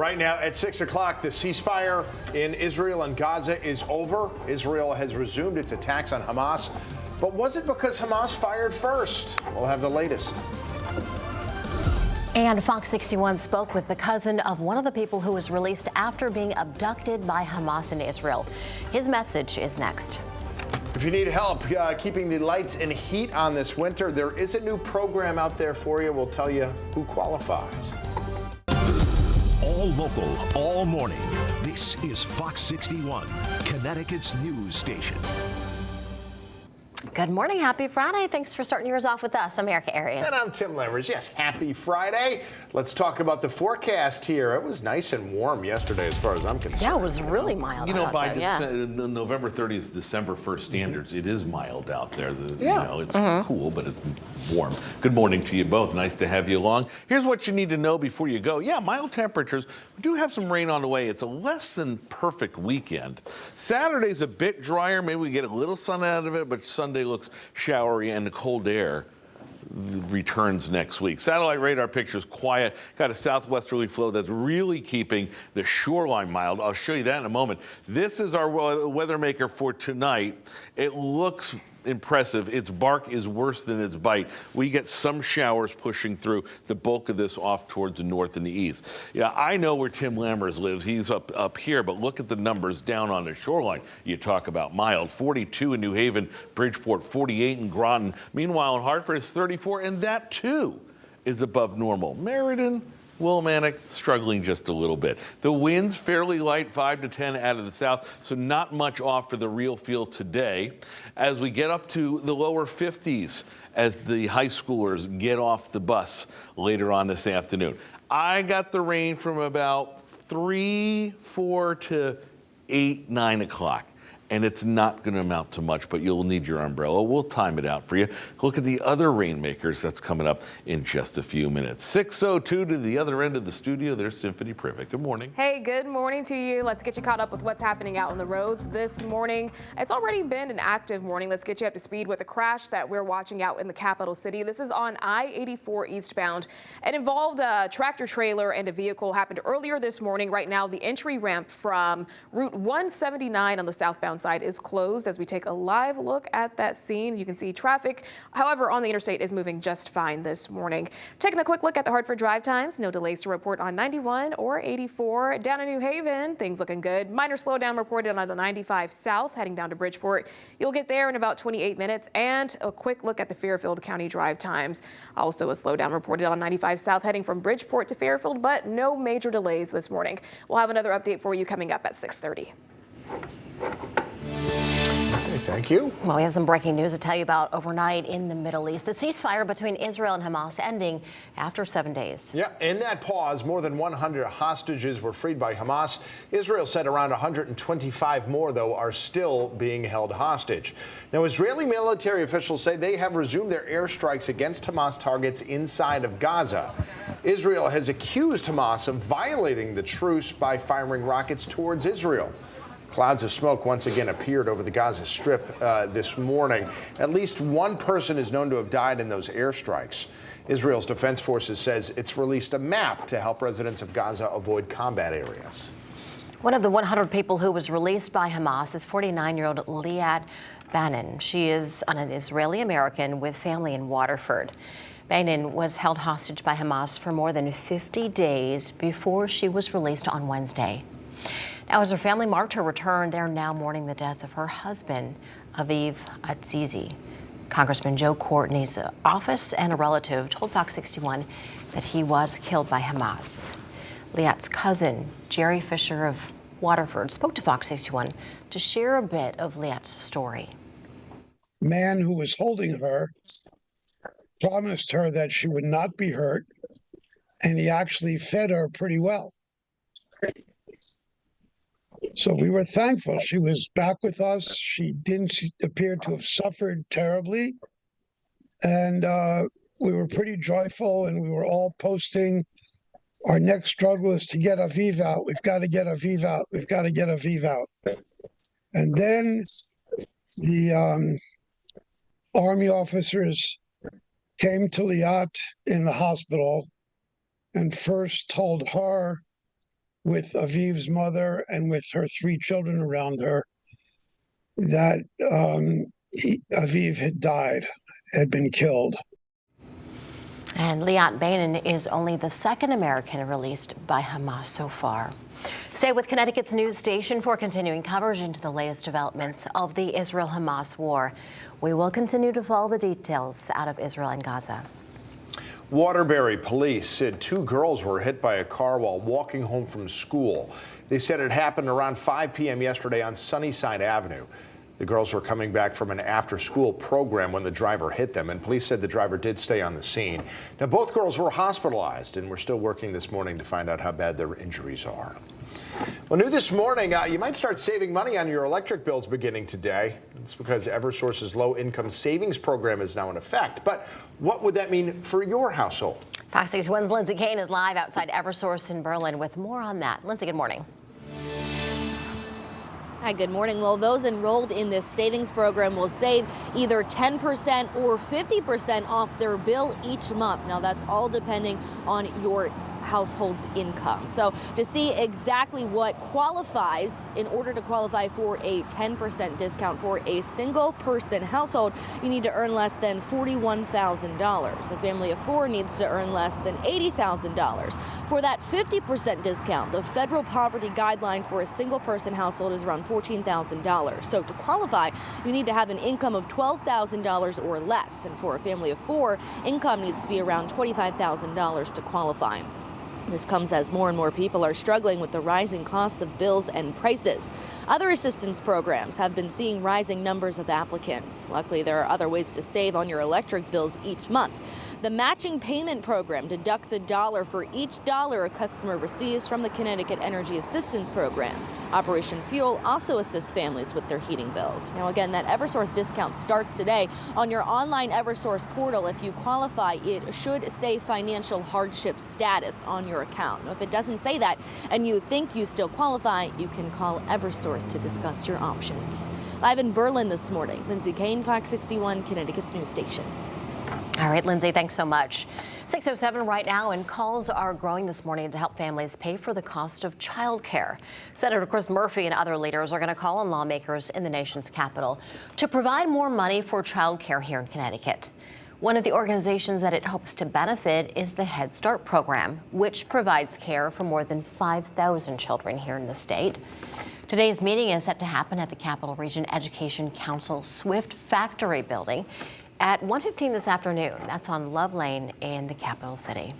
Right now at 6 o'clock, the ceasefire in Israel and Gaza is over. Israel has resumed its attacks on Hamas. But was it because Hamas fired first? We'll have the latest. And Fox 61 spoke with the cousin of one of the people who was released after being abducted by Hamas in Israel. His message is next. If you need help keeping the lights and heat on this winter, there is a new program out there for you. We'll tell you who qualifies. All local, all morning. This is Fox 61, Connecticut's news station. Good morning. Happy Friday. Thanks for starting yours off with us. I'm Erica Arias. And I'm Tim Lambers. Yes, happy Friday. Let's talk about the forecast here. It was nice and warm yesterday as far as I'm concerned. Yeah, it was really mild. You know, by November 30th, December 1st standards, it is mild out there. You know, it's cool, but it's warm. Good morning to you both. Nice to have you along. Here's what you need to know before you go. Yeah, mild temperatures. We do have some rain on the way. It's a less than perfect weekend. Saturday's a bit drier. Maybe we get a little sun out of it, but Sunday looks showery and the cold air returns next week. Satellite radar pictures quiet. Got a southwesterly flow that's really keeping the shoreline mild. I'll show you that in a moment. This is our weather maker for tonight. It looks impressive. Its bark is worse than its bite. We get some showers pushing through, the bulk of this off towards the north and the east. Yeah, I know where Tim Lammers lives. He's up here, but look at the numbers down on the shoreline. You talk about mild. 42 in New Haven, Bridgeport, 48 in Groton. Meanwhile, in Hartford, it's 34, and that too is above normal. Meriden, Willimantic struggling just a little bit. The winds fairly light, 5 to 10 out of the south, so not much off for the real feel today. As we get up to the lower 50s as the high schoolers get off the bus later on this afternoon. I got the rain from about 3, 4 to 8, 9 o'clock. And it's not going to amount to much, but you'll need your umbrella. We'll time it out for you. Look at the other rainmakers that's coming up in just a few minutes. 6:02 to the other end of the studio. There's Symphony Privet. Good morning. Hey, good morning to you. Let's get you caught up with what's happening out on the roads this morning. It's already been an active morning. Let's get you up to speed with a crash that we're watching out in the capital city. This is on I-84 eastbound. It involved a tractor trailer and a vehicle. Happened earlier this morning. Right now, the entry ramp from Route 179 on the southbound side is closed as we take a live look at that scene. You can see traffic, however, on the interstate is moving just fine this morning. Taking a quick look at the Hartford drive times. No delays to report on 91 or 84. Down in New Haven, things looking good. Minor slowdown reported on the 95 south heading down to Bridgeport. You'll get there in about 28 minutes. And a quick look at the Fairfield County drive times. Also a slowdown reported on 95 south heading from Bridgeport to Fairfield, but no major delays this morning. We'll have another update for you coming up at 6:30. Thank you. Well, we have some breaking news to tell you about overnight in the Middle East. The ceasefire between Israel and Hamas ending after 7 days. Yeah, in that pause, more than 100 hostages were freed by Hamas. Israel said around 125 more, though, are still being held hostage. Now, Israeli military officials say they have resumed their airstrikes against Hamas targets inside of Gaza. Israel has accused Hamas of violating the truce by firing rockets towards Israel. Clouds of smoke once again appeared over the Gaza Strip this morning. At least one person is known to have died in those airstrikes. Israel's Defense Forces says it's released a map to help residents of Gaza avoid combat areas. One of the 100 people who was released by Hamas is 49-year-old Liat Banin. She is an Israeli-American with family in Waterford. Banin was held hostage by Hamas for more than 50 days before she was released on Wednesday. Now, as her family marked her return, they're now mourning the death of her husband, Aviv Azizi. Congressman Joe Courtney's office and a relative told Fox 61 that he was killed by Hamas. Liat's cousin, Jerry Fisher of Waterford, spoke to Fox 61 to share a bit of Liat's story. The man who was holding her promised her that she would not be hurt, and he actually fed her pretty well. So we were thankful. She was back with us. She didn't appear to have suffered terribly. And we were pretty joyful, and we were all posting. Our next struggle is to get Aviv out. We've got to get Aviv out. We've got to get Aviv out. And then the Army officers came to Liat in the hospital and first told her with Aviv's mother and with her 3 children around her that Aviv had died, had been killed. And Liat Bainin is only the second American released by Hamas so far. Stay with Connecticut's news station for continuing coverage into the latest developments of the Israel-Hamas war. We will continue to follow the details out of Israel and Gaza. Waterbury police said 2 girls were hit by a car while walking home from school. They said it happened around 5 p.m. yesterday on Sunnyside Avenue. The girls were coming back from an after-school program when the driver hit them, and police said the driver did stay on the scene. Now, both girls were hospitalized, and we're still working this morning to find out how bad their injuries are. Well, new this morning, you might start saving money on your electric bills beginning today. It's because Eversource's low-income savings program is now in effect. But what would that mean for your household? Fox 61's Lindsay Kane is live outside Eversource in Berlin with more on that. Lindsay, good morning. Hi, good morning. Well, those enrolled in this savings program will save either 10% or 50% off their bill each month. Now, that's all depending on your household's income. So to see exactly what qualifies, in order to qualify for a 10% discount for a single person household, you need to earn less than $41,000. A family of 4 needs to earn less than $80,000. For that 50% discount, the federal poverty guideline for a single person household is around $14,000. So to qualify, you need to have an income of $12,000 or less. And for a family of 4, income needs to be around $25,000 to qualify. This comes as more and more people are struggling with the rising costs of bills and prices. Other assistance programs have been seeing rising numbers of applicants. Luckily, there are other ways to save on your electric bills each month. The matching payment program deducts $1 for each dollar a customer receives from the Connecticut Energy Assistance Program. Operation Fuel also assists families with their heating bills. Now, again, that Eversource discount starts today. On your online Eversource portal, if you qualify, it should say financial hardship status on your account. Now, if it doesn't say that and you think you still qualify, you can call Eversource to discuss your options. Live in Berlin this morning, Lindsay Kane, Fox 61, Connecticut's news station. All right, Lindsay, thanks so much. 6:07 right now, and calls are growing this morning to help families pay for the cost of childcare. Senator Chris Murphy and other leaders are going to call on lawmakers in the nation's capital to provide more money for childcare here in Connecticut. One of the organizations that it hopes to benefit is the Head Start program, which provides care for more than 5,000 children here in the state. Today's meeting is set to happen at the Capital Region Education Council Swift Factory building at 1:15 this afternoon. That's on Love Lane in the capital city.